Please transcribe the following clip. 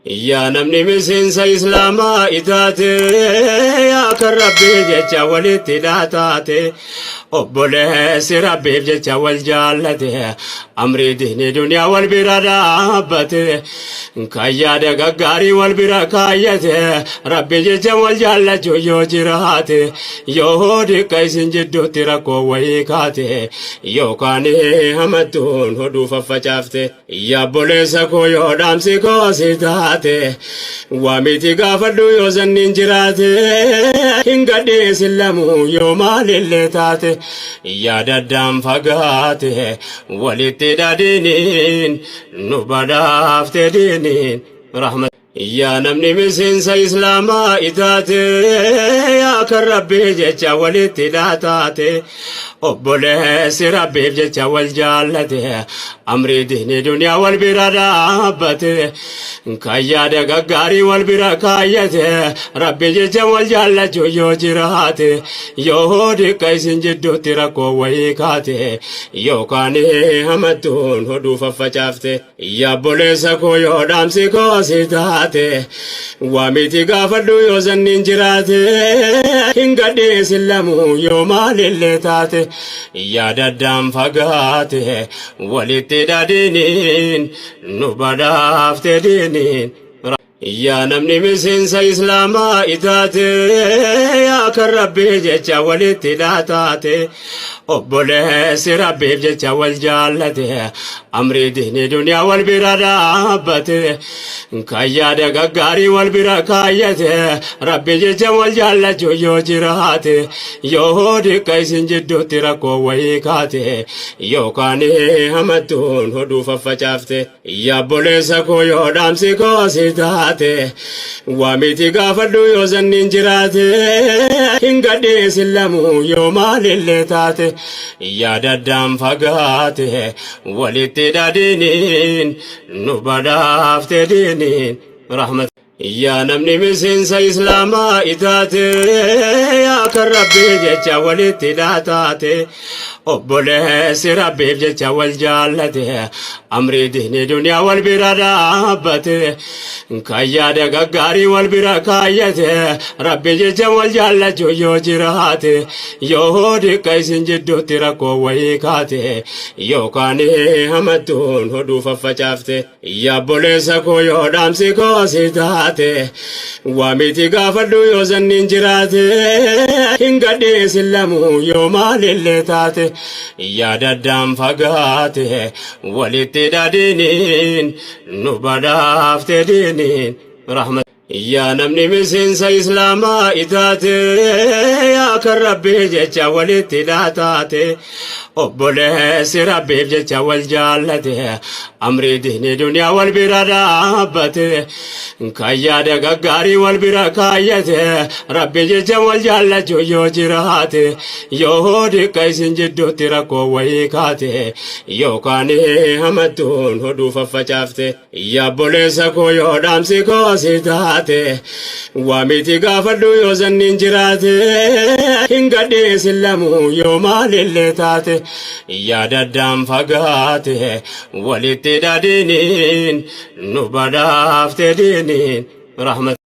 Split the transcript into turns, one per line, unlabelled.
يا نمني مسين سا إسلاما إتاتي يا كربي جيتشا والاتلاتاتي obboleessi rabbiif jecha wal jaallate amrii diinii duniyaa wal bira dhaabbate kan yaada gaggaarii wal bira kaayyate rabbi jecha wal jaallachuu yoo jiraate yoo dhiqqa isin jidduutti rakkoo wayii kaate yookaan hamattuun hodhuu faffacaafte yaa obboleessa koo yoo dhaamsi koo si taate waamiti gaafadhu yoo sanniin jiraate hin gadhiisin lamuu yoo maalillee taate يا ددام فقاته والاتدادين نبداف تدينين رحمة يا نمني مسين سا إسلاما إتاتي يا كربي جيتشا والاتلاتاتي obboleessi rabbiif jecha wal jaallate amrii diinii duniyaa wal bira dhaabbate kan yaada gaggaarii wal bira kaayyate rabbi jecha wal jaallachuu yoo jiraate yoo dhiqqa isin jidduutti rakkoo wayii kaate yookaan hamattuun hodhuu faffacaafte yaa obboleessa koo yoo dhaamsi koo si taate waamiti gaafadhu yoo sanniin jiraate hin gadhiisin lamuu yoo maalillee taate يا ددام فقاته والاتدادين نبداف تدينين يا نمني مسين سا إسلاما إتاتي يا كربي جيتشا والاتلاتاتي obboleessi rabbiif jecha wal jaallate amrii diinii duniyaa wal bira dhaabbate kan yaada gaggaarii wal bira kaayyate rabbi jecha wal jaallachuu yoo jiraate yoo dhiqqa isin jidduutti rakkoo wayii kaate yookaan hamattuun hodhuu faffacaafte yaa obboleessa koo yoo dhaamsi koo si taate waamiti gaafadhu yoo sanniin jiraate hin gadhiisin lamuu yoo maalillee taate يا ددام فقاته والاتدادين نبداف تدينين رحمة يا نمني مسين سا إسلاما إتاتي يا كربي جيتشا والاتلاتاتي obboleessi rabbiif jecha wal jaallate amrii diinii duniyaa wal bira dhaabbate kan yaada gaggaarii wal bira kaayyate rabbi jecha wal jaallachuu yoo jiraate yoo dhiqqa isin jidduutti rakkoo wayii kaate yookaan hamattuun hodhuu faffacaafte yaa obboleessa koo yoo dhaamsi koo si taate waamiti gaafadhu yoo sanniin jiraate hin gadhiisin lamuu yoo maalillee taate يا ددام فقاته والاتدادين نبداف تدينين رحمة يا نمني مسين سا إسلاما إتاتي يا كربي جيتشا والاتلاتاتي obboleessi rabbiif jecha wal jaallate amrii diinii duniyaa wal bira dhaabbate kan yaada gaggaarii wal bira kaayyate rabbi jecha wal jaallachuu yoo jiraate yoo dhiqqa isin jidduutti rakkoo wayii kaate yookaan hamattuun hodhuu faffacaafte yaa obboleessa koo yoo dhaamsi koo si taate waamiti gaafadhu yoo sanniin jiraate hin gadhiisin lamuu yoo maalillee taate يا ددام فقاته والاتدادين نبداف تدينين رحمة